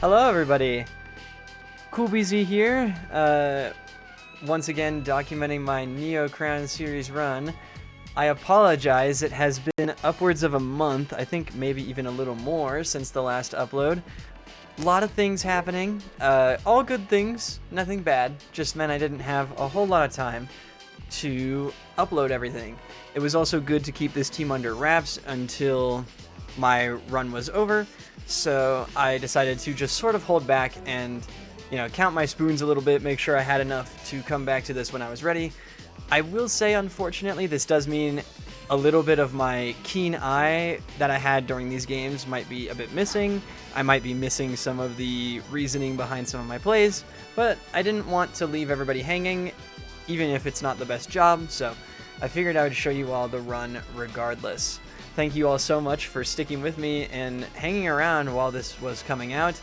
Hello everybody, CoolBZ here, once again documenting my Neo Crown series run. I apologize, it has been upwards of a month, I think maybe even a little more since the last upload. A lot of things happening, all good things, nothing bad, just meant I didn't have a whole lot of time to upload everything. It was also good to keep this team under wraps until my run was over, so I decided to just sort of hold back and, count my spoons a little bit, make sure I had enough to come back to this when I was ready. I will say, unfortunately, this does mean a little bit of my keen eye that I had during these games might be a bit missing. I might be missing some of the reasoning behind some of my plays, but I didn't want to leave everybody hanging, even if it's not the best job, so I figured I would show you all the run regardless. Thank you all so much for sticking with me and hanging around while this was coming out.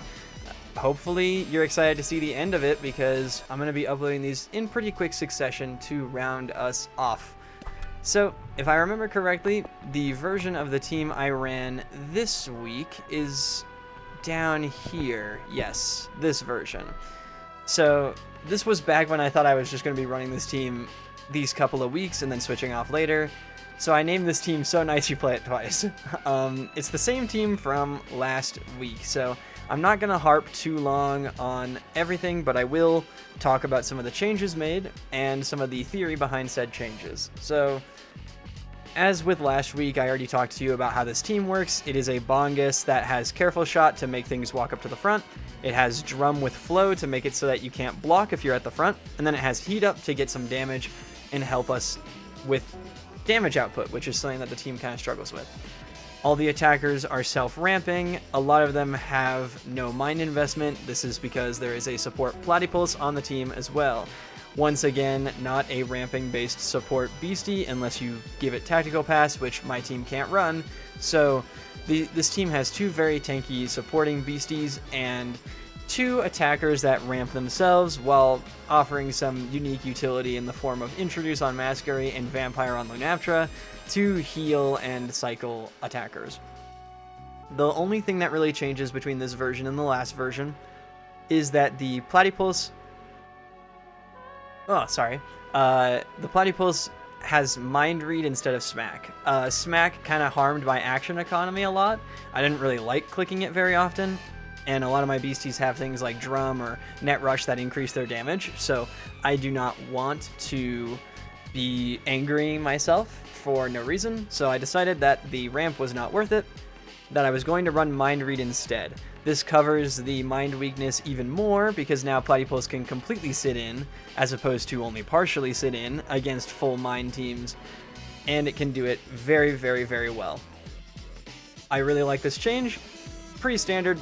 Hopefully you're excited to see the end of it, because I'm going to be uploading these in pretty quick succession to round us off. So, if I remember correctly, the version of the team I ran this week is down here. Yes, this version. So, this was back when I thought I was just going to be running this team these couple of weeks and then switching off later. So I named this team So Nice You Play It Twice. It's the same team from last week, so I'm not going to harp too long on everything, but I will talk about some of the changes made and some of the theory behind said changes. So, as with last week, I already talked to you about how this team works. It is a Bongus that has Careful Shot to make things walk up to the front. It has Drum with Flow to make it so that you can't block if you're at the front. And then it has Heat Up to get some damage and help us with damage output, which is something that the team kind of struggles with. All the attackers are self-ramping. A lot of them have no mind investment. This is because there is a support Platypus on the team as well. Once again, not a ramping based support beastie unless you give it tactical pass, which my team can't run. So this team has two very tanky supporting beasties and two attackers that ramp themselves while offering some unique utility in the form of Introduce on Masquery and Vampire on Lunaptra to heal and cycle attackers. The only thing that really changes between this version and the last version is that the Platypus... the Platypus has Mind Read instead of Smack. Smack kind of harmed my action economy a lot. I didn't really like clicking it very often, and a lot of my beasties have things like Drum or Net Rush that increase their damage, so I do not want to be angering myself for no reason, so I decided that the ramp was not worth it, that I was going to run Mind Read instead. This covers the mind weakness even more, because now Platypus can completely sit in, as opposed to only partially sit in, against full mind teams, and it can do it very, very, very well. I really like this change. Pretty standard.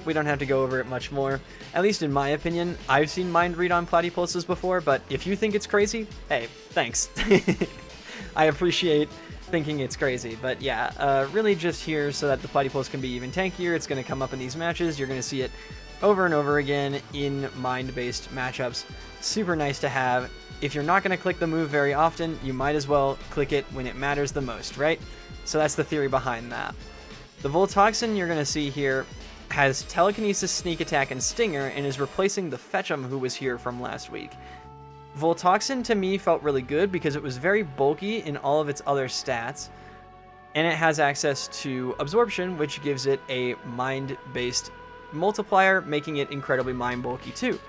We don't have to go over it much more. At least in my opinion, I've seen Mind Read on Platypuses before, but if you think it's crazy, hey, thanks. I appreciate thinking it's crazy, but yeah, really just here so that the Platypus can be even tankier. It's going to come up in these matches. You're going to see it over and over again in mind-based matchups. Super nice to have. If you're not going to click the move very often, you might as well click it when it matters the most, right? So that's the theory behind that. The Voltoxin you're going to see here has Telekinesis, Sneak Attack, and Stinger, and is replacing the Fetch'em who was here from last week. Voltoxin to me felt really good because it was very bulky in all of its other stats, and it has access to Absorption, which gives it a mind-based multiplier, making it incredibly mind bulky too.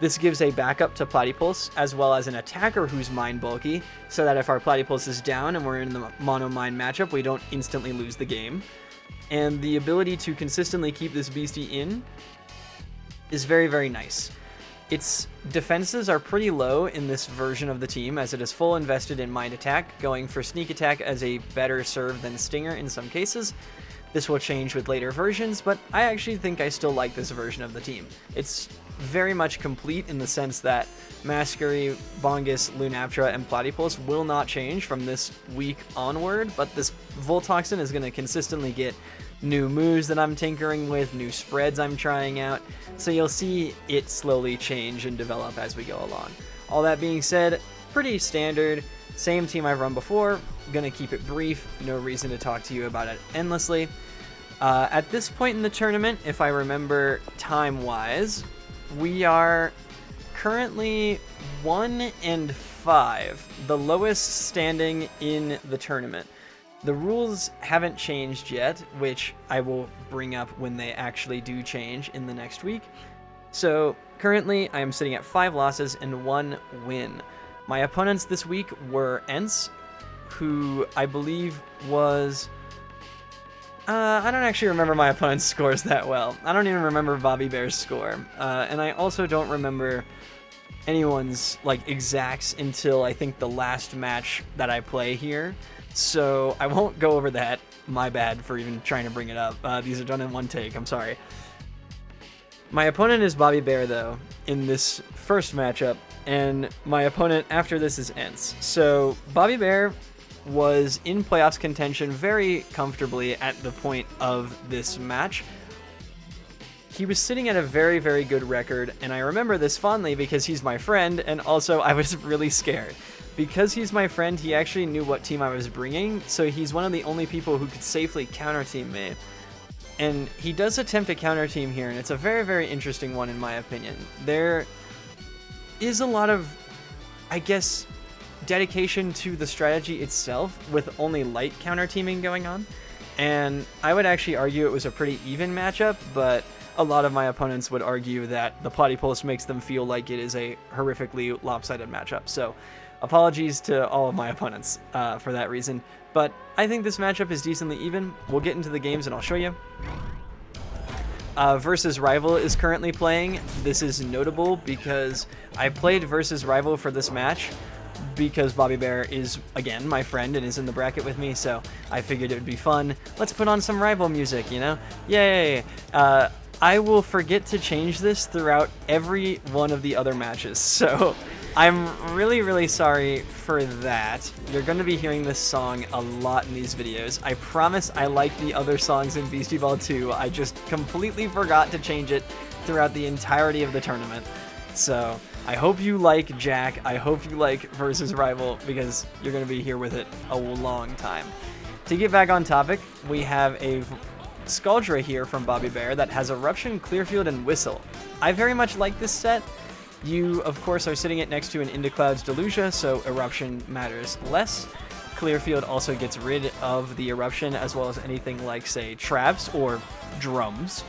This gives a backup to Platypus, as well as an attacker who's mind bulky, so that if our Platypus is down and we're in the mono-mind matchup, we don't instantly lose the game. And the ability to consistently keep this beastie in is very, very nice. Its defenses are pretty low in this version of the team, as it is full invested in Mind Attack, going for Sneak Attack as a better serve than Stinger in some cases. This will change with later versions, but I actually think I still like this version of the team. It's very much complete in the sense that Masquery, Bongus, Lunaptra, and Platypus will not change from this week onward, but this Voltoxin is going to consistently get new moves that I'm tinkering with, new spreads I'm trying out, so you'll see it slowly change and develop as we go along. All that being said, pretty standard, same team I've run before, gonna keep it brief, no reason to talk to you about it endlessly. At this point in the tournament, if I remember time-wise, we are currently 1-5, the lowest standing in the tournament. The rules haven't changed yet, which I will bring up when they actually do change in the next week. So currently, I am sitting at 5 losses and 1 win. My opponents this week were Ence, who I believe was... I don't actually remember my opponent's scores that well. I don't even remember BobbyBear's score. And I also don't remember anyone's like exacts until I think the last match that I play here. So I won't go over that. My bad for even trying to bring it up. These are done in one take. I'm sorry. My opponent is BobbyBear, though, in this first matchup, and my opponent after this is Ence. So BobbyBear was in playoffs contention very comfortably at the point of this match. He was sitting at a very, very good record, and I remember this fondly because he's my friend, and also I was really scared. Because he's my friend, he actually knew what team I was bringing, so he's one of the only people who could safely counter-team me. And he does attempt a counter-team here, and it's a very, very interesting one in my opinion. There is a lot of, I guess, dedication to the strategy itself with only light counter-teaming going on. And I would actually argue it was a pretty even matchup, but a lot of my opponents would argue that the Platy Pulse makes them feel like it is a horrifically lopsided matchup. So apologies to all of my opponents for that reason, but I think this matchup is decently even. We'll get into the games and I'll show you. Versus Rival is currently playing. This is notable because I played Versus Rival for this match because BobbyBear is, again, my friend and is in the bracket with me, so I figured it would be fun. Let's put on some Rival music, you know? Yay! I will forget to change this throughout every one of the other matches, so I'm really, really sorry for that. You're going to be hearing this song a lot in these videos. I promise I like the other songs in Beastieball too. I just completely forgot to change it throughout the entirety of the tournament. So I hope you like Jack. I hope you like Versus Rival because you're going to be here with it a long time. To get back on topic, we have a Skuldra here from BobbyBear that has Eruption, Clearfield, and Whistle. I very much like this set. You, of course, are sitting it next to an Into Cloud's Delusia, so Eruption matters less. Clearfield also gets rid of the Eruption, as well as anything like, say, Traps or Drums.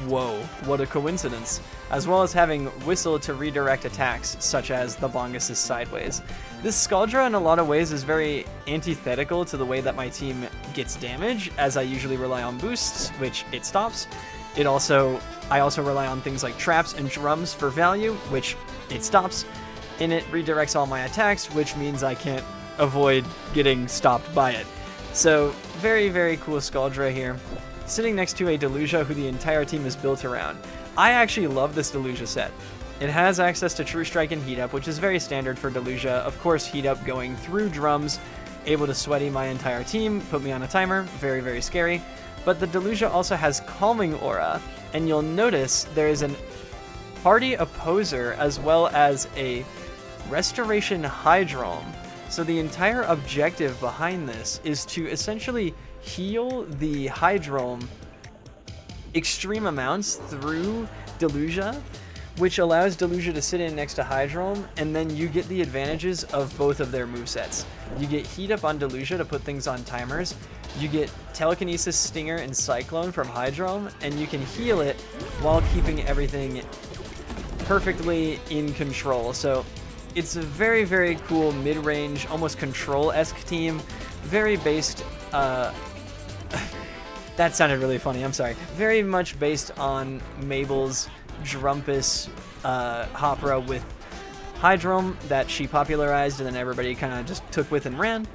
Whoa, what a coincidence. As well as having Whistle to redirect attacks, such as the Bongus' Sideways. This Skuldra, in a lot of ways, is very antithetical to the way that my team gets damage, as I usually rely on boosts, which it stops. I also rely on things like traps and drums for value, which it stops, and it redirects all my attacks, which means I can't avoid getting stopped by it. So, very, very cool Skuldra here. Sitting next to a Delusia who the entire team is built around. I actually love this Delusia set. It has access to True Strike and Heat Up, which is very standard for Delusia. Of course, Heat Up going through drums, able to sweaty my entire team, put me on a timer, very, very scary. But the Delusia also has Calming Aura, and you'll notice there is an Hardy Opposer as well as a Restoration Hydrome. So the entire objective behind this is to essentially heal the Hydrome extreme amounts through Delusia, which allows Delusia to sit in next to Hydrome, and then you get the advantages of both of their movesets. You get Heat Up on Delusia to put things on timers, you get Telekinesis, Stinger, and Cyclone from Hydrome, and you can heal it while keeping everything perfectly in control. So it's a very, very cool mid-range, almost control-esque team, very based, that sounded really funny, I'm sorry. Very much based on Mabel's Drumpus Hopra with Hydrome that she popularized and then everybody kind of just took with and ran.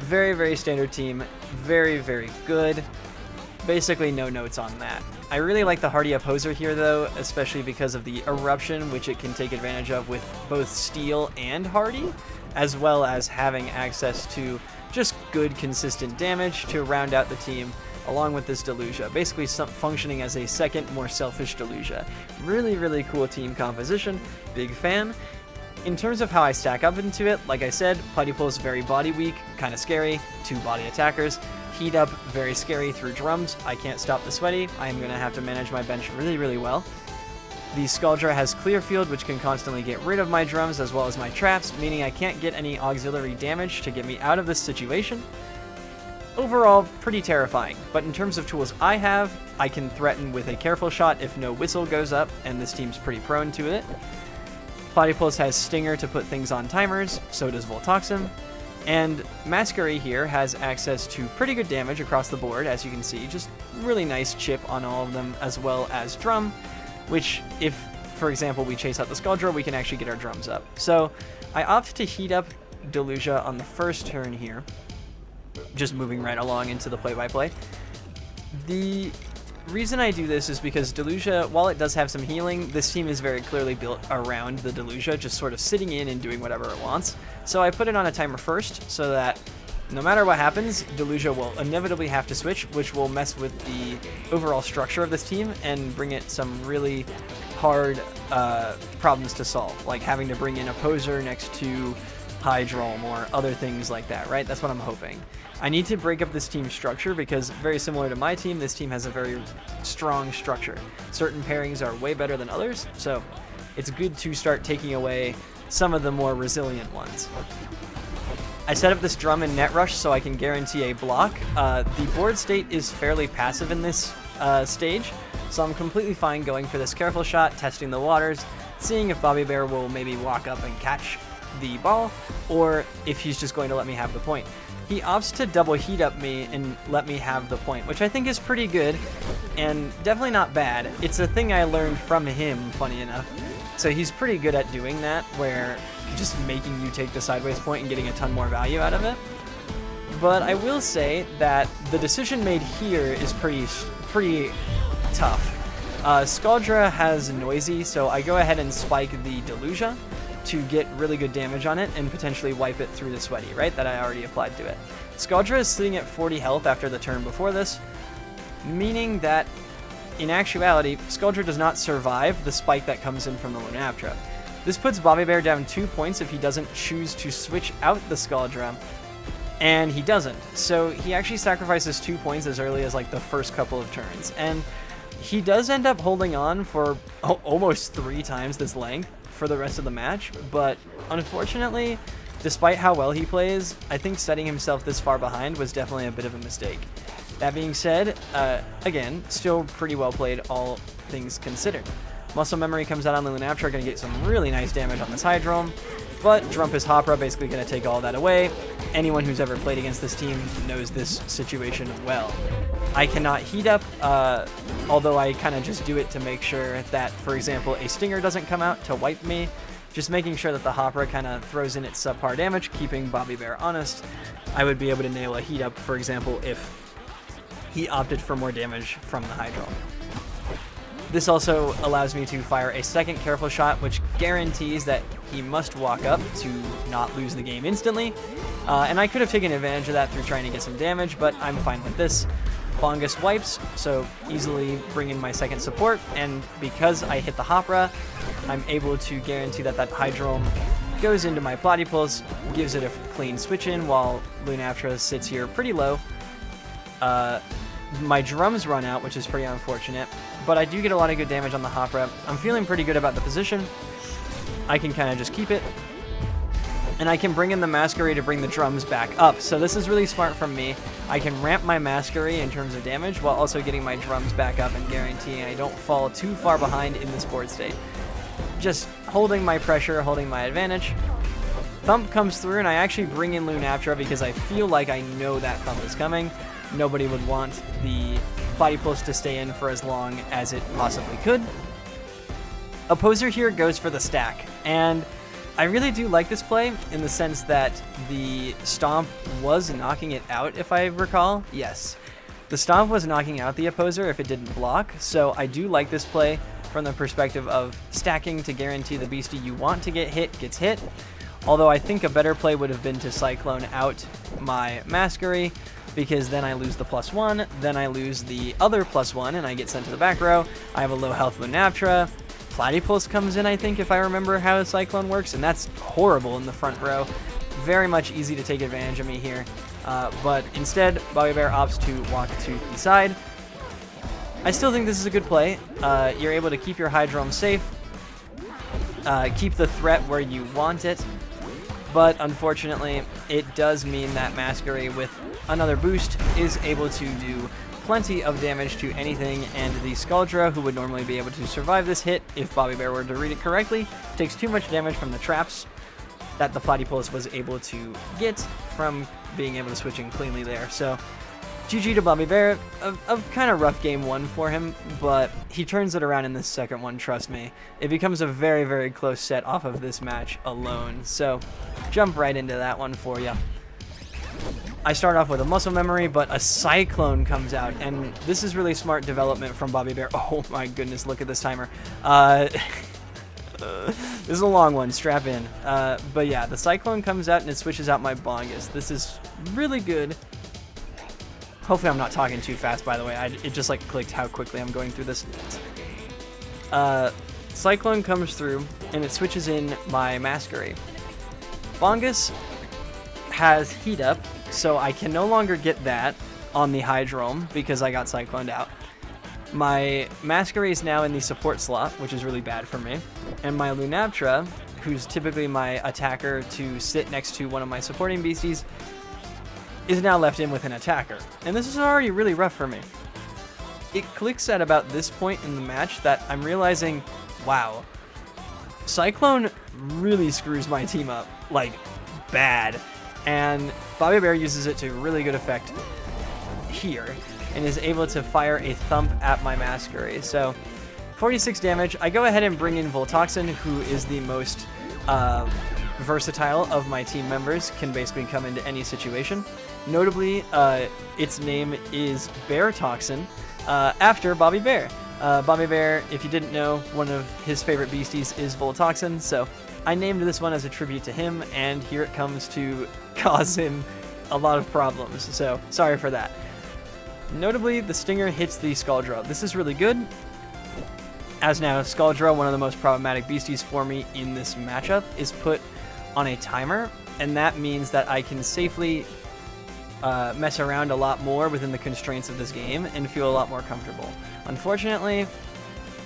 Very, very standard team. Very, very good. Basically no notes on that. I really like the Hardy Opposer here though, especially because of the Eruption, which it can take advantage of with both Steel and Hardy, as well as having access to just good consistent damage to round out the team along with this Delusia, basically functioning as a second, more selfish Delusia. Really, really cool team composition, big fan. In terms of how I stack up into it, like I said, Platy Pulse very body weak, kind of scary, 2 body attackers. heat up very scary through drums. I can't stop the sweaty. I am going to have to manage my bench really, really well. The Scaldra has clear field, which can constantly get rid of my drums as well as my traps, meaning I can't get any auxiliary damage to get me out of this situation. Overall, pretty terrifying, but in terms of tools I have, I can threaten with a careful shot if no whistle goes up, and this team's pretty prone to it. Platypus has Stinger to put things on timers, so does Voltoxin. And Masquerie here has access to pretty good damage across the board, as you can see, just really nice chip on all of them, as well as drum, which if, for example, we chase out the Scaldra, we can actually get our drums up. So I opt to heat up Delusia on the first turn here, just moving right along into the play-by-play. The reason I do this is because Delusia, while it does have some healing, this team is very clearly built around the Delusia, just sort of sitting in and doing whatever it wants. So I put it on a timer first, so that no matter what happens, Delusia will inevitably have to switch, which will mess with the overall structure of this team and bring it some really hard problems to solve, like having to bring in a poser next to Hydrome or other things like that, right? That's what I'm hoping. I need to break up this team structure because, very similar to my team, this team has a very strong structure. Certain pairings are way better than others, so it's good to start taking away some of the more resilient ones. I set up this drum in net rush so I can guarantee a block. The board state is fairly passive in this stage, so I'm completely fine going for this careful shot, testing the waters, seeing if BobbyBear will maybe walk up and catch the ball, or if he's just going to let me have the point. He opts to double heat up me and let me have the point, which I think is pretty good and definitely not bad. It's a thing I learned from him, funny enough. So he's pretty good at doing that, where just making you take the sideways point and getting a ton more value out of it. But I will say that the decision made here is pretty tough. Scaldra has Noisy, so I go ahead and spike the Delusia to get really good damage on it and potentially wipe it through the sweaty, right, that I already applied to it. Scaldra is sitting at 40 health after the turn before this, meaning that in actuality, Scaldra does not survive the spike that comes in from the Lunaptra. This puts BobbyBear down 2 points if he doesn't choose to switch out the Scaldra, and he doesn't. So he actually sacrifices 2 points as early as like the first couple of turns, and he does end up holding on for almost 3 times this length for the rest of the match, but unfortunately, despite how well he plays, I think setting himself this far behind was definitely a bit of a mistake. That being said, again, still pretty well played, all things considered. Muscle Memory comes out on the Lunaptra, going to get some really nice damage on this Hydrome, but Drumpus Hopra basically going to take all that away. Anyone who's ever played against this team knows this situation well. I cannot heat up, although I kind of just do it to make sure that, for example, a Stinger doesn't come out to wipe me. Just making sure that the Hopra kind of throws in its subpar damage, keeping BobbyBear honest. I would be able to nail a heat up, for example, if he opted for more damage from the Hydrome. This also allows me to fire a second careful shot, which guarantees that he must walk up to not lose the game instantly. And I could have taken advantage of that through trying to get some damage, but I'm fine with this. Bongus wipes, so easily bring in my second support, and because I hit the Hopra, I'm able to guarantee that that Hydrome goes into my Platypus, gives it a clean switch in while Lunaptra sits here pretty low. My drums run out, which is pretty unfortunate, but I do get a lot of good damage on the Hopra. I'm feeling pretty good about the position. I can kind of just keep it. And I can bring in the Masquerie to bring the drums back up. So this is really smart from me. I can ramp my Masquerie in terms of damage while also getting my drums back up and guaranteeing I don't fall too far behind in this board state. Just holding my pressure, holding my advantage. Thump comes through and I actually bring in Lunaptra because I feel like I know that Thump is coming. Nobody would want the Platypus to stay in for as long as it possibly could. Opposer here goes for the stack, and I really do like this play in the sense that the Stomp was knocking it out, if I recall. Yes, the Stomp was knocking out the Opposer if it didn't block, so I do like this play from the perspective of stacking to guarantee the beastie you want to get hit gets hit. Although I think a better play would have been to Cyclone out my Masquerie, because then I lose the +1, then I lose the other +1, and I get sent to the back row. I have a low health Lunaptra. Platypus comes in, I think, if I remember how Cyclone works, and that's horrible in the front row. Very much easy to take advantage of me here. But instead, BobbyBear opts to walk to the side. I still think this is a good play. You're able to keep your Hydrome safe, keep the threat where you want it, but unfortunately, it does mean that Masquerade with another boost is able to do plenty of damage to anything, and the Skuldra, who would normally be able to survive this hit if BobbyBear were to read it correctly, takes too much damage from the traps that the Platypus was able to get from being able to switch in cleanly there. So GG to BobbyBear, a kind of rough game one for him, but he turns it around in this second one, trust me. It becomes a very, very close set off of this match alone, so jump right into that one for you. I start off with a muscle memory, but a Cyclone comes out, and this is really smart development from BobbyBear. Oh my goodness, look at this timer. This is a long one, strap in. But yeah, the Cyclone comes out and it switches out my Bongus. This is really good. Hopefully I'm not talking too fast, by the way. It just like clicked how quickly I'm going through this. Cyclone comes through and it switches in my Masquerade. Bongus has Heat Up, so I can no longer get that on the Hydrome because I got Cycloned out. My Masquerade is now in the support slot, which is really bad for me. And my Lunaptra, who's typically my attacker to sit next to one of my supporting beasties, is now left in with an attacker. And this is already really rough for me. It clicks at about this point in the match that I'm realizing, wow, Cyclone really screws my team up, like, bad. And BobbyBear uses it to really good effect here and is able to fire a thump at my Masquerade. So 46 damage. I go ahead and bring in Voltoxin, who is the most versatile of my team members, can basically come into any situation. Notably, its name is Bear Toxin, after BobbyBear. BobbyBear, if you didn't know, one of his favorite beasties is Voltoxin, so I named this one as a tribute to him, and here it comes to cause him a lot of problems, so sorry for that. Notably, the Stinger hits the Skuldra. This is really good, as now Skuldra, one of the most problematic beasties for me in this matchup, is put on a timer, and that means that I can safely mess around a lot more within the constraints of this game and feel a lot more comfortable. Unfortunately,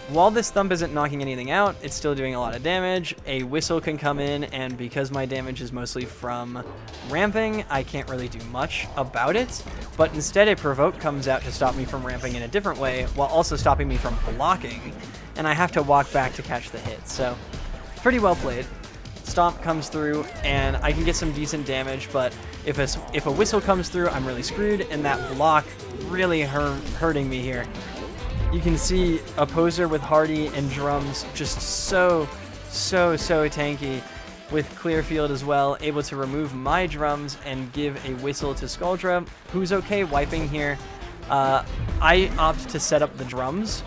while this thump isn't knocking anything out, it's still doing a lot of damage. A whistle can come in, and because my damage is mostly from ramping, I can't really do much about it. But instead, a provoke comes out to stop me from ramping in a different way, while also stopping me from blocking, and I have to walk back to catch the hit. So, pretty well played. Stomp comes through, and I can get some decent damage, but if a whistle comes through, I'm really screwed, and that block really hurting me here. You can see Opposer with Hardy and Drums just so tanky, with Clearfield as well, able to remove my Drums and give a whistle to Skuldra, who's okay wiping here. I opt to set up the Drums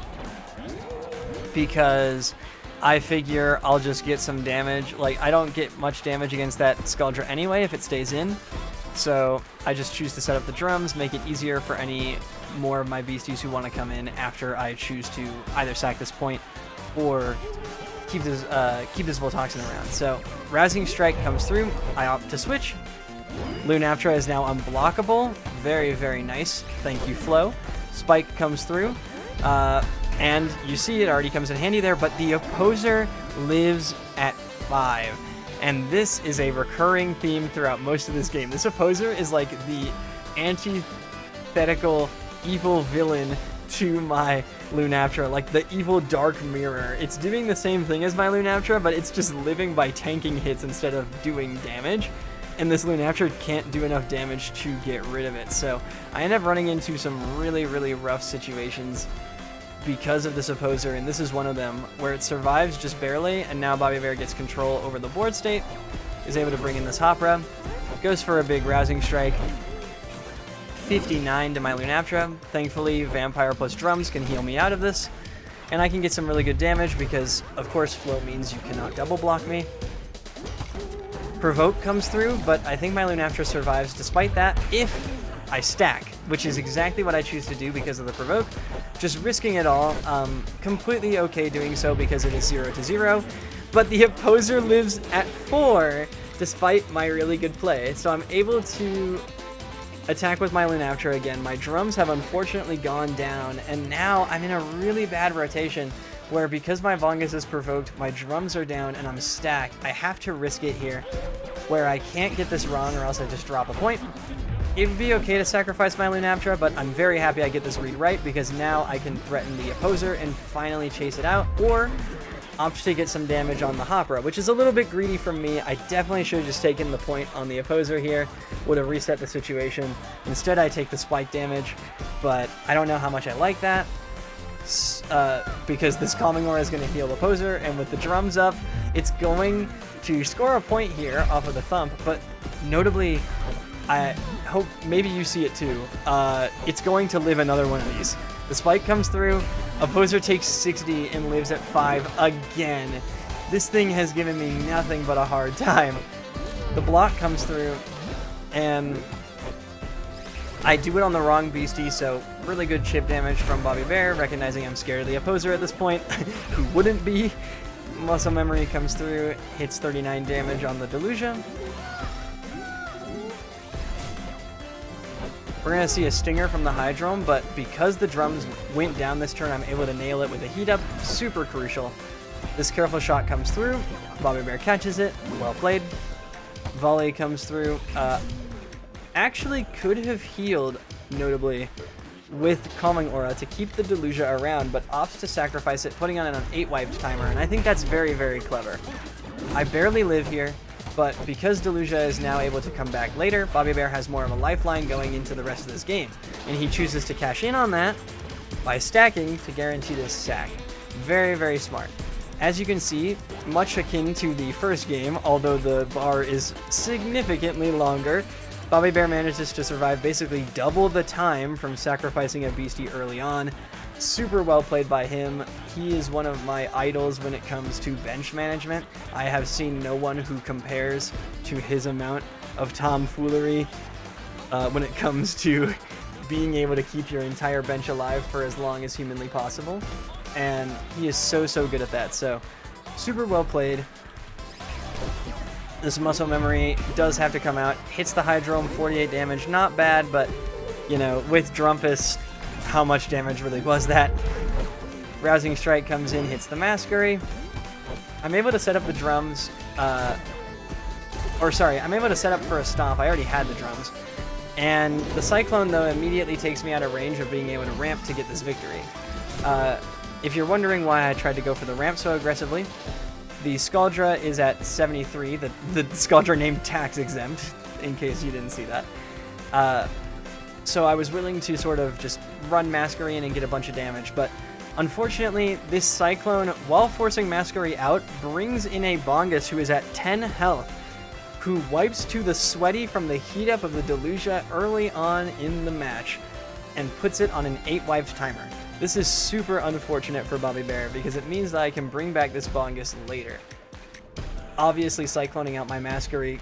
because I figure I'll just get some damage. Like, I don't get much damage against that Skuldra anyway if it stays in, so I just choose to set up the Drums, make it easier for any more of my beasties who want to come in after I choose to either sack this point or keep this Voltoxin around. So Rousing Strike comes through, I opt to switch. Lunaptra is now unblockable, very nice, thank you Flo. Spike comes through, and you see it already comes in handy there, but the Opposer lives at 5. And this is a recurring theme throughout most of this game. This Opposer is like the antithetical evil villain to my Lunaptra, like the evil dark mirror. It's doing the same thing as my Lunaptra, but it's just living by tanking hits instead of doing damage. And this Lunaptra can't do enough damage to get rid of it. So I end up running into some really rough situations because of this Opposer, and this is one of them, where it survives just barely, and now BobbyBear gets control over the board state, is able to bring in this Hopra, goes for a big Rousing Strike, 59 to my Lunaptra. Thankfully, Vampire plus Drums can heal me out of this, and I can get some really good damage because, of course, Flow means you cannot double block me. Provoke comes through, but I think my Lunaptra survives despite that if I stack, which is exactly what I choose to do because of the Provoke. Just risking it all, completely okay doing so because it is 0-0, but the Opposer lives at 4 despite my really good play, so I'm able to attack with my Lunaptra again. My drums have unfortunately gone down, and now I'm in a really bad rotation where, because my Vongus is provoked, my drums are down and I'm stacked. I have to risk it here, where I can't get this wrong or else I just drop a point. It would be okay to sacrifice my Lunaptra, but I'm very happy I get this read right, because now I can threaten the opposer and finally chase it out, or opt to get some damage on the Hopra, which is a little bit greedy from me. I definitely should have just taken the point on the opposer here, would have reset the situation. Instead, I take the spike damage, but I don't know how much I like that, because this Calming Aura is going to heal the opposer, and with the drums up, it's going to score a point here off of the thump, but notably, I hope maybe you see it too. It's going to live another one of these. The spike comes through, opposer takes 60 and lives at 5 again. This thing has given me nothing but a hard time. The block comes through, and I do it on the wrong beastie, so really good chip damage from BobbyBear, recognizing I'm scared of the opposer at this point. Who wouldn't be? Muscle Memory comes through, hits 39 damage on the Delusia. We're going to see a Stinger from the Hydrome, but because the drums went down this turn, I'm able to nail it with a heat up. Super crucial. This Careful Shot comes through. BobbyBear catches it. Well played. Volley comes through. Actually could have healed, notably, with Calming Aura to keep the Delusia around, but opts to sacrifice it, putting on an 8-wiped timer, and I think that's very, very clever. I barely live here, but because Delusia is now able to come back later, BobbyBear has more of a lifeline going into the rest of this game, and he chooses to cash in on that by stacking to guarantee this sack. Very, very smart. As you can see, much akin to the first game, although the bar is significantly longer, BobbyBear manages to survive basically double the time from sacrificing a beastie early on. Super well played by him. He is one of my idols when it comes to bench management. I have seen no one who compares to his amount of tomfoolery when it comes to being able to keep your entire bench alive for as long as humanly possible. And he is so, so good at that. So, super well played. This Muscle Memory does have to come out. Hits the Hydrome, 48 damage. Not bad, but, you know, with Drumpus, how much damage really was that? Rousing Strike comes in, hits the Masquery. I'm able to set up the drums, I'm able to set up for a stomp. I already had the drums. And the Cyclone, though, immediately takes me out of range of being able to ramp to get this victory. If you're wondering why I tried to go for the ramp so aggressively, the Scaldra is at 73, the Scaldra named tax exempt, in case you didn't see that. So I was willing to sort of just run Masquery in and get a bunch of damage, but unfortunately, this Cyclone, while forcing Masquery out, brings in a Bongus who is at 10 health, who wipes to the Sweaty from the heat up of the Delusia early on in the match, and puts it on an 8-wiped timer. This is super unfortunate for BobbyBear because it means that I can bring back this Bongus later. Obviously, Cycloning out my Masquery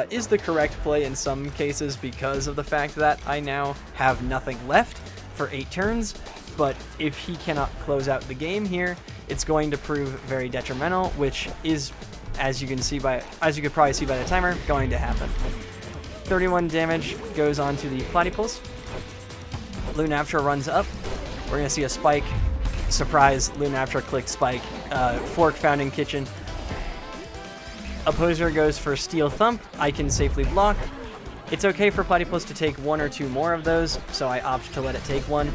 is the correct play in some cases because of the fact that I now have nothing left for 8 turns, but if he cannot close out the game here, it's going to prove very detrimental, which is, as you could probably see by the timer, going to happen. 31 damage goes on to the Platypus. Lunaptra runs up. We're going to see a spike. Surprise, Lunaptra clicked spike. Fork found in kitchen. Opposer goes for Steel Thump. I can safely block. It's okay for Platypus to take 1 or 2 more of those, so I opt to let it take 1.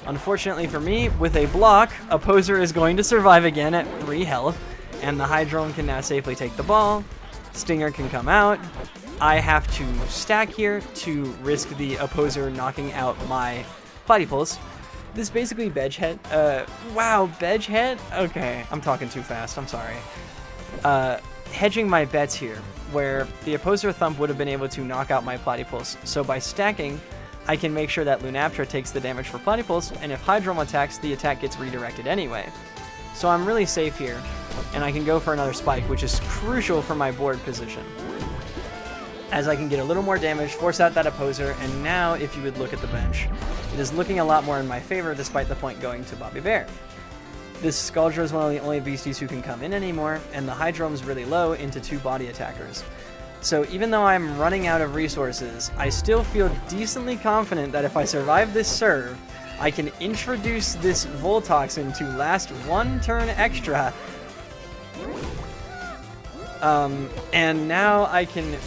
Unfortunately for me, with a block, Opposer is going to survive again at 3 health, and the Hydrome can now safely take the ball. Stinger can come out. I have to stack here to risk the Opposer knocking out my Platypus. This basically Bedgehead. Wow, Bedgehead? Okay, I'm talking too fast. I'm sorry. Hedging my bets here, where the Opposer Thump would have been able to knock out my Platypus. So by stacking, I can make sure that Lunaptra takes the damage for Platypus, and if Hydrome attacks, the attack gets redirected anyway. So I'm really safe here, and I can go for another spike, which is crucial for my board position, as I can get a little more damage, force out that Opposer, and now, if you would look at the bench, it is looking a lot more in my favor despite the point going to BobbyBear. This Scaldra is one of the only beasties who can come in anymore, and the Hydrome's really low into 2 body attackers. So even though I'm running out of resources, I still feel decently confident that if I survive this serve, I can introduce this Voltoxin to last 1 turn extra. And now I can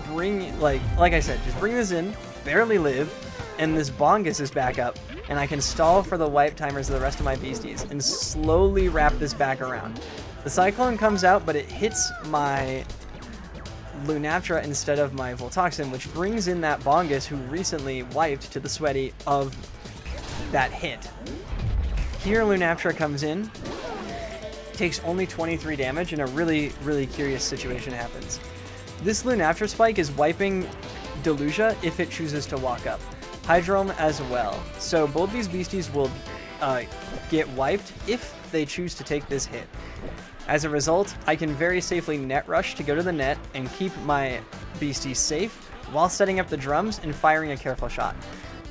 bring, like I said, just bring this in, barely live, and this Bongus is back up, and I can stall for the wipe timers of the rest of my beasties and slowly wrap this back around. The Cyclone comes out, but it hits my Lunaptra instead of my Voltoxin, which brings in that Bongus who recently wiped to the Sweaty of that hit. Here Lunaptra comes in, takes only 23 damage, and a really, really curious situation happens. This Lunaptra spike is wiping Delusia if it chooses to walk up. Hydrome as well. So both these beasties will get wiped if they choose to take this hit. As a result, I can very safely net rush to go to the net and keep my beasties safe while setting up the drums and firing a careful shot.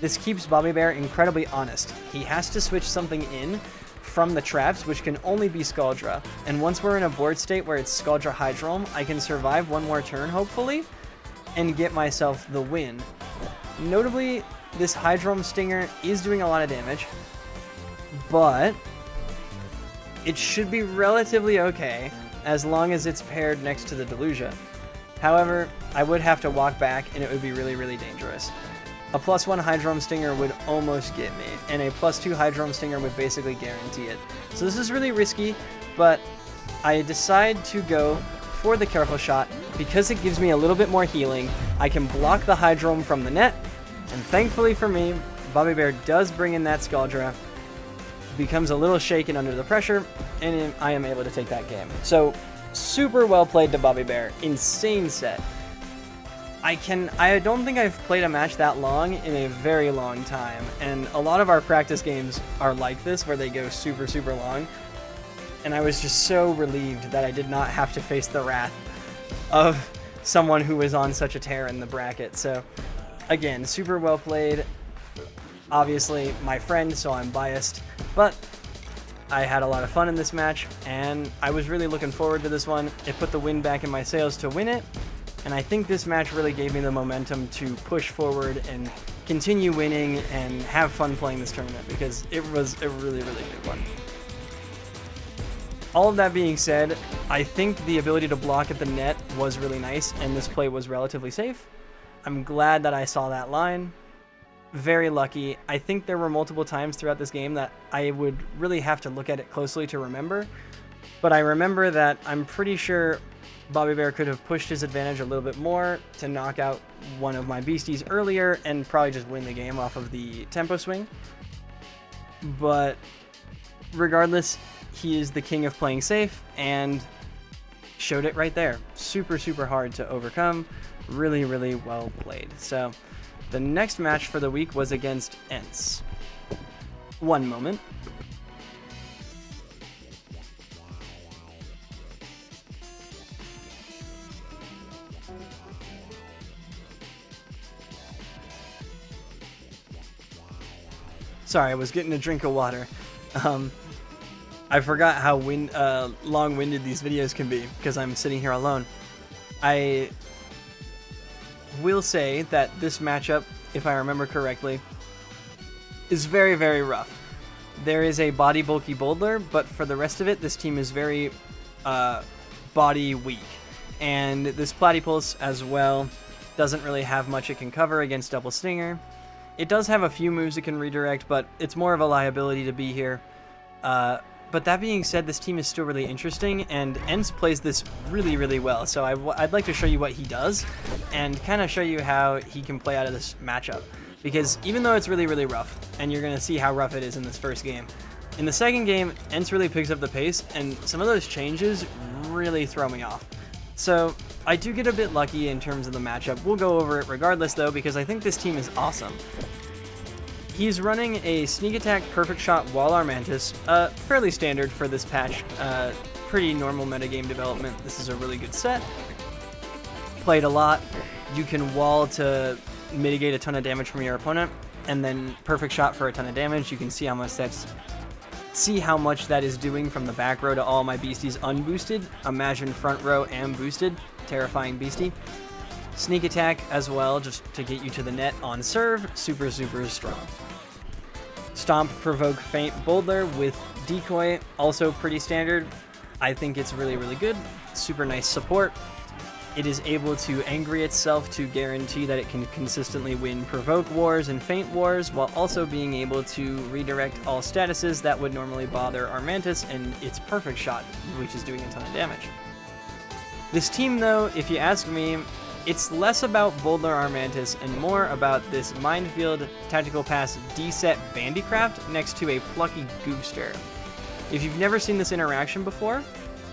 This keeps BobbyBear incredibly honest. He has to switch something in from the traps, which can only be Scaldra. And once we're in a board state where it's Scaldra Hydrome, I can survive 1 more turn, hopefully, and get myself the win. Notably, this Hydrome Stinger is doing a lot of damage, but it should be relatively okay as long as it's paired next to the Delusia. However, I would have to walk back and it would be really, really dangerous. A +1 Hydrome Stinger would almost get me, and a +2 Hydrome Stinger would basically guarantee it. So this is really risky, but I decide to go for the careful shot because it gives me a little bit more healing. I can block the Hydrome from the net, and thankfully for me, BobbyBear does bring in that Scaldra, becomes a little shaken under the pressure, and I am able to take that game. So, super well played to BobbyBear. Insane set. I don't think I've played a match that long in a very long time, and a lot of our practice games are like this, where they go super, super long, and I was just so relieved that I did not have to face the wrath of someone who was on such a tear in the bracket. So, again, super well played. Obviously, my friend, so I'm biased, but I had a lot of fun in this match, and I was really looking forward to this one. It put the wind back in my sails to win it, and I think this match really gave me the momentum to push forward and continue winning and have fun playing this tournament, because it was a really, really good one. All of that being said, I think the ability to block at the net was really nice, and this play was relatively safe. I'm glad that I saw that line. Very lucky. I think there were multiple times throughout this game that I would really have to look at it closely to remember, but I remember that I'm pretty sure BobbyBear could have pushed his advantage a little bit more to knock out one of my beasties earlier and probably just win the game off of the tempo swing. But regardless, he is the king of playing safe and showed it right there. Super, super hard to overcome. Really, really well played. So the next match for the week was against Ence. One moment. Sorry, I was getting a drink of water. I forgot how long-winded these videos can be because I'm sitting here alone. I will say that this matchup, if I remember correctly, is very, very rough. There is a body bulky bowler, but for the rest of it, this team is very body weak. And this Platypulse as well doesn't really have much it can cover against Double Stinger. It does have a few moves it can redirect, but it's more of a liability to be here. But that being said, this team is still really interesting, and Ence plays this really, really well. So I'd like to show you what he does and kind of show you how he can play out of this matchup. Because even though it's really, really rough, and you're going to see how rough it is in this first game, in the second game, Ence really picks up the pace, and some of those changes really throw me off. So I do get a bit lucky in terms of the matchup. We'll go over it regardless, though, because I think this team is awesome. He's running a Sneak Attack Perfect Shot Wall Armantis, fairly standard for this patch, pretty normal metagame development. This is a really good set. Played a lot. You can wall to mitigate a ton of damage from your opponent, and then Perfect Shot for a ton of damage. You can see how much that is doing from the back row to all my beasties unboosted. Imagine front row and boosted. Terrifying beastie. Sneak attack as well, just to get you to the net on serve. Super, super strong. Stomp, provoke, feint, boulder with decoy, also pretty standard. I think it's really, really good. Super nice support. It is able to angry itself to guarantee that it can consistently win provoke wars and feint wars, while also being able to redirect all statuses that would normally bother our Mantis and its perfect shot, which is doing a ton of damage. This team, though, if you ask me, it's less about Boulder Armantis and more about this Minefield Tactical Pass D-set Bandycraft next to a Plucky Goofster. If you've never seen this interaction before,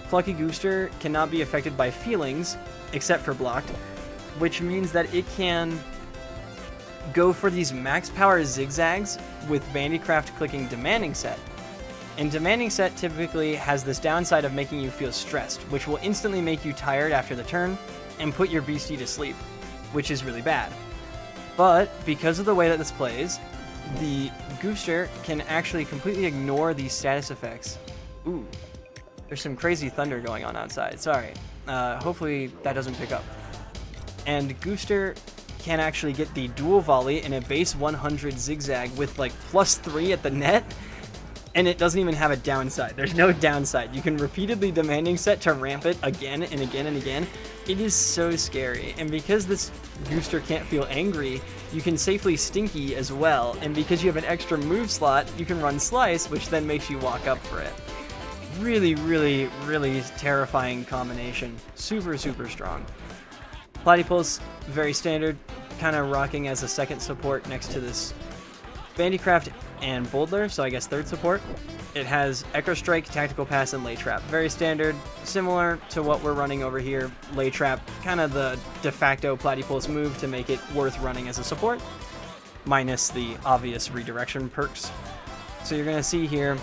Plucky Goofster cannot be affected by feelings, except for blocked, which means that it can go for these max power zigzags with Bandycraft clicking Demanding Set. And Demanding Set typically has this downside of making you feel stressed, which will instantly make you tired after the turn, and put your beastie to sleep, which is really bad. But because of the way that this plays, the Goofster can actually completely ignore these status effects. Ooh, there's some crazy thunder going on outside, sorry. Hopefully that doesn't pick up. And Goofster can actually get the dual volley in a base 100 zigzag with like +3 at the net, and it doesn't even have a downside. There's no downside. You can repeatedly Demanding Set to ramp it again and again and again. It is so scary. And because this Goofster can't feel angry, you can safely Stinky as well. And because you have an extra move slot, you can run Slice, which then makes you walk up for it. Really, really, really terrifying combination. Super, super strong. Platypus, very standard, kind of rocking as a second support next to this Bandycraft and Boulder, so I guess third support. It has Echo Strike, Tactical Pass, and Lay Trap. Very standard, similar to what we're running over here. Lay Trap, kind of the de facto Platypus move to make it worth running as a support, minus the obvious redirection perks. So you're going to see here,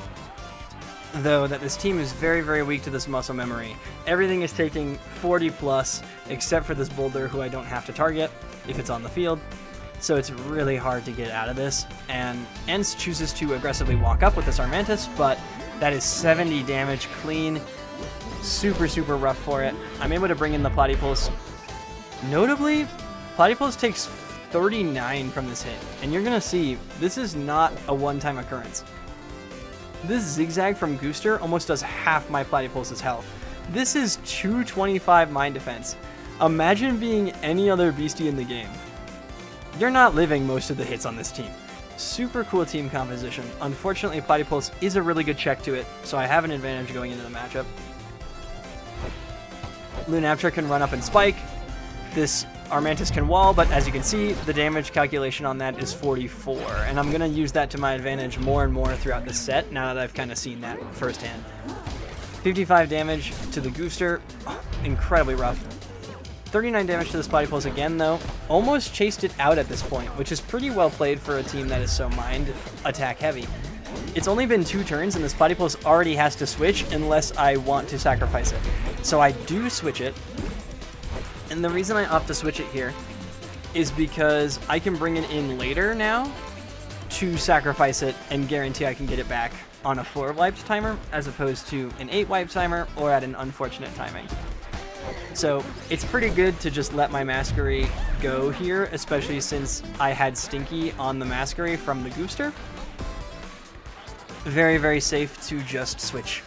though, that this team is very, very weak to this muscle memory. Everything is taking 40+, except for this Boulder, who I don't have to target if it's on the field. So it's really hard to get out of this, and ence chooses to aggressively walk up with this Armantis, but that is 70 damage clean. Super, super rough for it. I'm able to bring in the Platypus. Notably, Platypus takes 39 from this hit, and you're gonna see, this is not a one-time occurrence. This zigzag from Goofster almost does half my Platypus's health. This is 225 Mind Defense. Imagine being any other beastie in the game. You're not living most of the hits on this team. Super cool team composition. Unfortunately, Platypus is a really good check to it, so I have an advantage going into the matchup. Lunaptra can run up and spike. This Armantis can wall, but as you can see, the damage calculation on that is 44, and I'm going to use that to my advantage more and more throughout this set, now that I've kind of seen that firsthand. 55 damage to the Goofster. Oh, incredibly rough. 39 damage to this Platypus again, though. Almost chased it out at this point, which is pretty well played for a team that is so mind attack heavy. It's only been 2 turns, and this Platypus already has to switch unless I want to sacrifice it. So I do switch it, and the reason I opt to switch it here is because I can bring it in later now to sacrifice it and guarantee I can get it back on a 4 wiped timer as opposed to an 8 wipe timer or at an unfortunate timing. So it's pretty good to just let my Masquery go here, especially since I had Stinky on the Masquery from the Goofster. Very, very safe to just switch.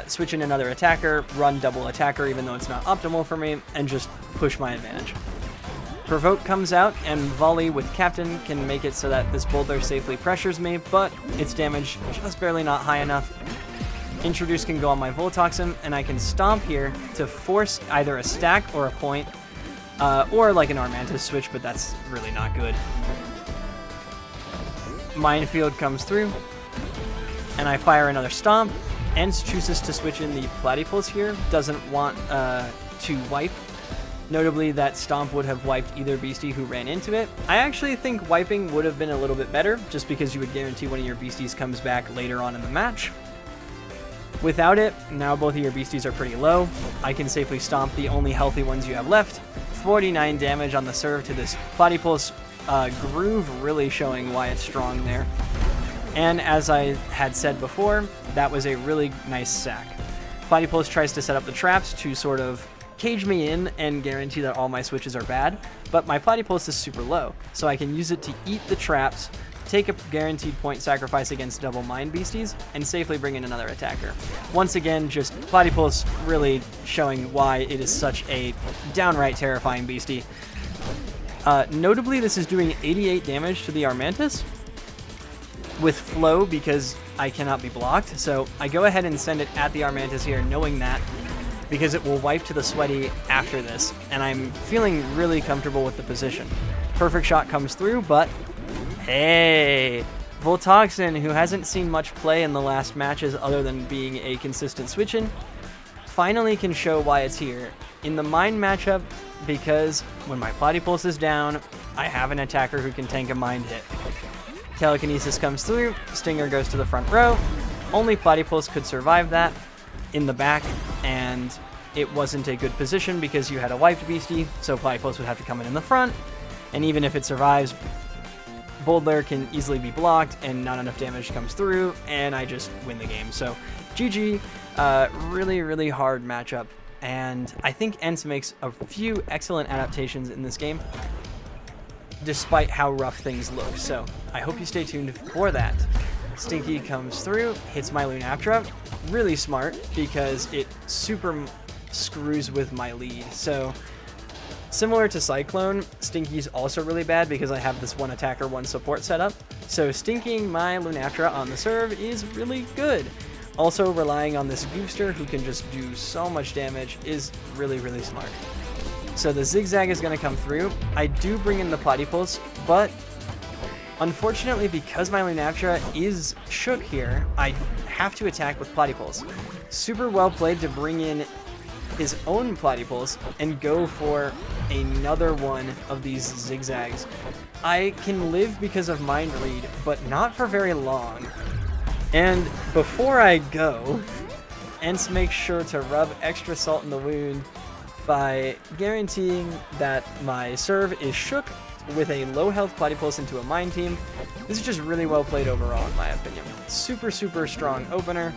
Switch in another attacker, run double attacker even though it's not optimal for me, and just push my advantage. Provoke comes out, and Volley with Captain can make it so that this Boulder safely pressures me, but its damage just barely not high enough. Introduce can go on my Voltoxin, and I can Stomp here to force either a stack or a point, or like an Armantis switch, but that's really not good. Minefield comes through, and I fire another Stomp. Ence chooses to switch in the Platypus here, doesn't want to wipe. Notably, that Stomp would have wiped either beastie who ran into it. I actually think wiping would have been a little bit better, just because you would guarantee one of your beasties comes back later on in the match. Without it, now both of your beasties are pretty low. I can safely Stomp the only healthy ones you have left. 49 damage on the serve to this Platypus. Groove really showing why it's strong there. And as I had said before, that was a really nice sack. Platypus tries to set up the traps to sort of cage me in and guarantee that all my switches are bad, but my Platypus is super low, so I can use it to eat the traps, take a guaranteed point sacrifice against double Mind Beasties, and safely bring in another attacker. Once again, just Platypus really showing why it is such a downright terrifying beastie. Notably, this is doing 88 damage to the Armantis with flow because I cannot be blocked, so I go ahead and send it at the Armantis here, knowing that because it will wipe to the Sweaty after this, and I'm feeling really comfortable with the position. Perfect shot comes through, but hey, Voltoxin, who hasn't seen much play in the last matches other than being a consistent switch-in, finally can show why it's here. In the Mind matchup, because when my Platypus is down, I have an attacker who can tank a Mind hit. Telekinesis comes through, Stinger goes to the front row. Only Platypus could survive that in the back, and it wasn't a good position because you had a wiped beastie, so Platypus would have to come in the front, and even if it survives, Boldler can easily be blocked, and not enough damage comes through, and I just win the game. So, GG, really, really hard matchup, and I think ence makes a few excellent adaptations in this game, despite how rough things look. So, I hope you stay tuned for that. Stinky comes through, hits my Lunaptra, really smart, because it super screws with my lead. So, similar to Cyclone, Stinky's also really bad because I have this one attacker, one support setup. So stinking my Lunaptra on the serve is really good. Also relying on this Gooster who can just do so much damage is really, really smart. So the Zigzag is going to come through. I do bring in the Platypus, but unfortunately because my Lunaptra is shook here, I have to attack with Platypus. Super well played to bring in his own Platypus and go for another one of these zigzags. I can live because of Mind Read, but not for very long. And before I go, ence makes sure to rub extra salt in the wound by guaranteeing that my serve is shook with a low health Platypus into a Mind Team. This is just really well played overall in my opinion. Super, super strong opener.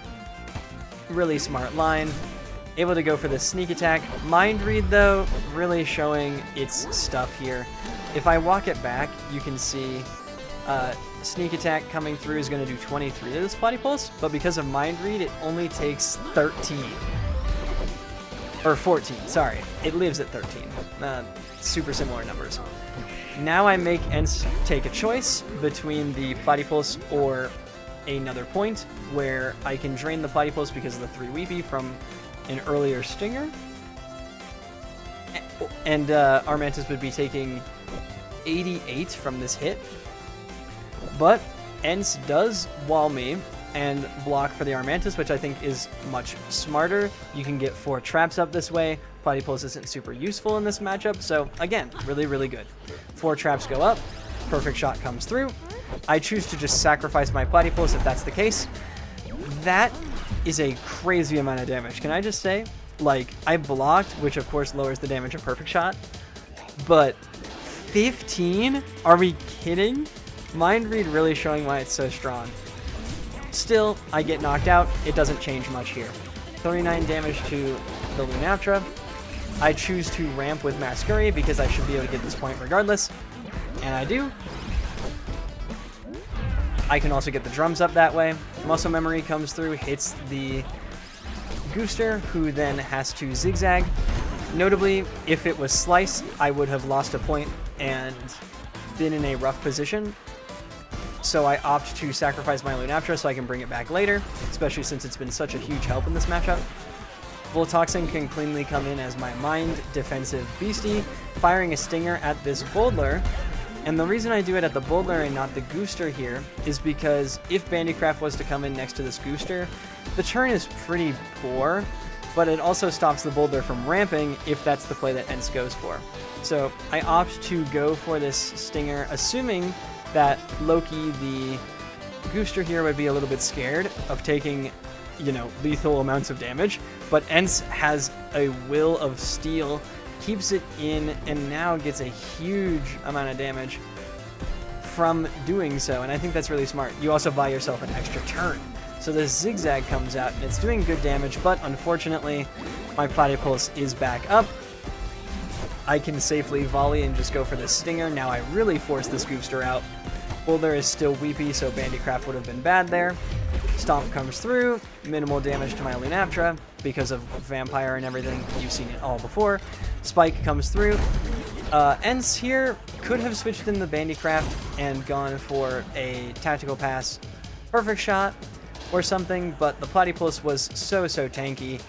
Really smart line. Able to go for the sneak attack. Mind Read, though, really showing its stuff here. If I walk it back, you can see sneak attack coming through is going to do 23 to this Platypus, but because of Mind Read, it only takes 13. Or 14, sorry. It lives at 13. Super similar numbers. Now I make ence take a choice between the Platypus or another point, where I can drain the Platypus because of the 3 Weepy from an earlier Stinger, and Armantis would be taking 88 from this hit, but ence does wall me and block for the Armantis, which I think is much smarter. You can get 4 traps up this way. Platypus isn't super useful in this matchup, so again, really, really good. 4 traps go up, perfect shot comes through. I choose to just sacrifice my Platypus if that's the case. That is a crazy amount of damage. Can I just say, like, I blocked, which of course lowers the damage of perfect shot, but 15? Are we kidding? Mind Read really showing why it's so strong. Still, I get knocked out. It doesn't change much here. 39 damage to the Lunaptra. I choose to ramp with Masquerie because I should be able to get this point regardless, and I do. I can also get the drums up that way. Muscle Memory comes through, hits the Gooster, who then has to zigzag. Notably, if it was Slice, I would have lost a point and been in a rough position. So I opt to sacrifice my Lunaptra so I can bring it back later, especially since it's been such a huge help in this matchup. Voltoxin can cleanly come in as my Mind defensive beastie, firing a Stinger at this Boldler. And the reason I do it at the Boldler and not the Gooster here is because if Bandycraft was to come in next to this Gooster, the turn is pretty poor, but it also stops the Boldler from ramping if that's the play that ence goes for. So I opt to go for this Stinger, assuming that Loki, the Gooster here, would be a little bit scared of taking, you know, lethal amounts of damage, but ence has a Will of Steel, keeps it in, and now gets a huge amount of damage from doing so, and I think that's really smart. You also buy yourself an extra turn, so So this zigzag comes out, and it's doing good damage, but unfortunately, my Platypus is back up. I can safely volley and just go for the stinger. Now I really force this Goofster out. Boulder is still weepy, so Bandycraft would have been bad there. Stomp comes through, minimal damage to my Lunaptra because of Vampire and everything. You've seen it all before. Spike comes through. Ence here could have switched in the Bandycraft and gone for a tactical pass, perfect shot or something, but the Platypus was so tanky.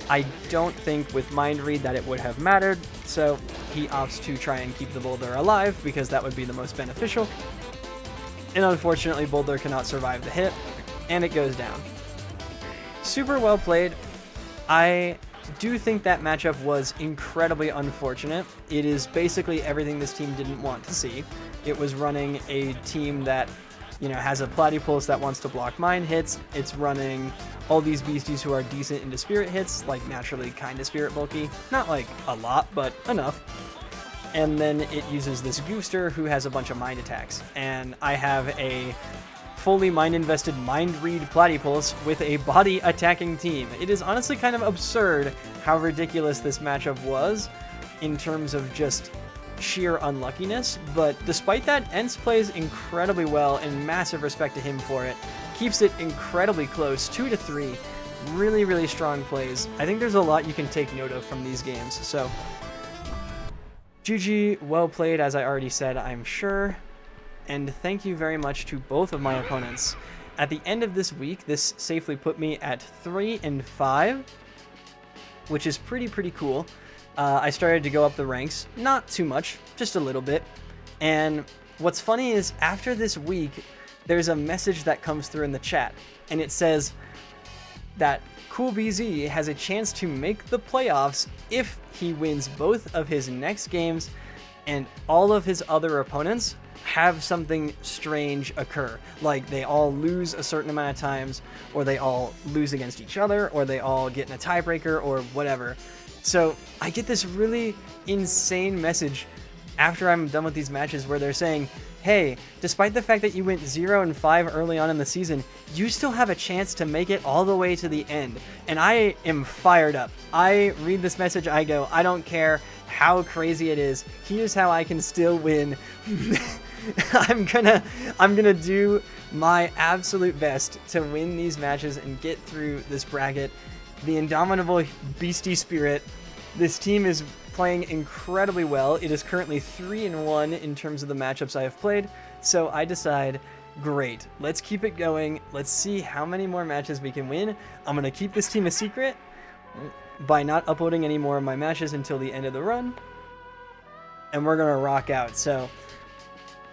I don't think with Mind Read that it would have mattered, so he opts to try and keep the Boulder alive because that would be the most beneficial. And unfortunately, Boulder cannot survive the hit, and it goes down. Super well played. I do think that matchup was incredibly unfortunate. It is basically everything this team didn't want to see. It was running a team that, you know, has a Platypus that wants to block mine hits. It's running all these beasties who are decent into spirit hits, like naturally kind of spirit bulky. Not like a lot, but enough. And then it uses this Goofster who has a bunch of mind attacks. And I have a fully mind-invested Mind Read Platypus with a body attacking team. It is honestly kind of absurd how ridiculous this matchup was in terms of just sheer unluckiness, but despite that, Ence plays incredibly well, and massive respect to him for it. Keeps it incredibly close, 2-3. Really strong plays. I think there's a lot you can take note of from these games, so GG, well played, as I already said, I'm sure. And thank you very much to both of my opponents. At the end of this week, this safely put me at 3-5, which is pretty cool. I started to go up the ranks, not too much, just a little bit. And what's funny is after this week, there's a message that comes through in the chat, and it says that CoolBZ has a chance to make the playoffs if he wins both of his next games and all of his other opponents have something strange occur. Like they all lose a certain amount of times, or they all lose against each other, or they all get in a tiebreaker, or whatever. So I get this really insane message after I'm done with these matches where they're saying, hey, despite the fact that you went 0-5 early on in the season, you still have a chance to make it all the way to the end. And I am fired up. I read this message, I go, I don't care how crazy it is. Here's how I can still win. I'm gonna do my absolute best to win these matches and get through this bracket. The indomitable beastie spirit. This team is playing incredibly well. It is currently 3-1 in terms of the matchups I have played. So I decide, great, let's keep it going. Let's see how many more matches we can win. I'm gonna keep this team a secret by not uploading any more of my matches until the end of the run. And we're gonna rock out. So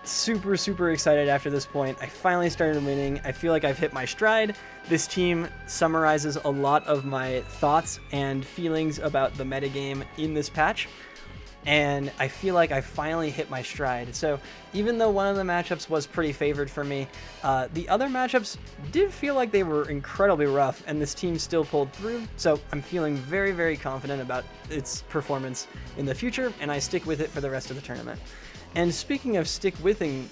super excited after this point. I finally started winning. I feel like I've hit my stride. This team summarizes a lot of my thoughts and feelings about the metagame in this patch, and I feel like I finally hit my stride. So even though one of the matchups was pretty favored for me, the other matchups did feel like they were incredibly rough, and this team still pulled through. So I'm feeling very confident about its performance in the future, and I stick with it for the rest of the tournament. And speaking of sticking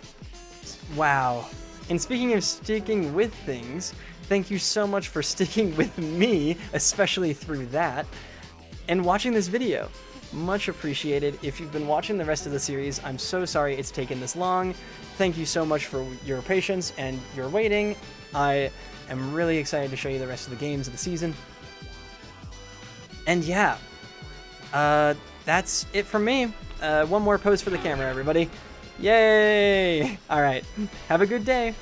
with things, thank you so much for sticking with me, especially through that, and watching this video. Much appreciated. If you've been watching the rest of the series, I'm so sorry it's taken this long. Thank you so much for your patience and your waiting. I am really excited to show you the rest of the games of the season. And yeah, that's it from me. One more pose for the camera, everybody. Yay! All right, have a good day.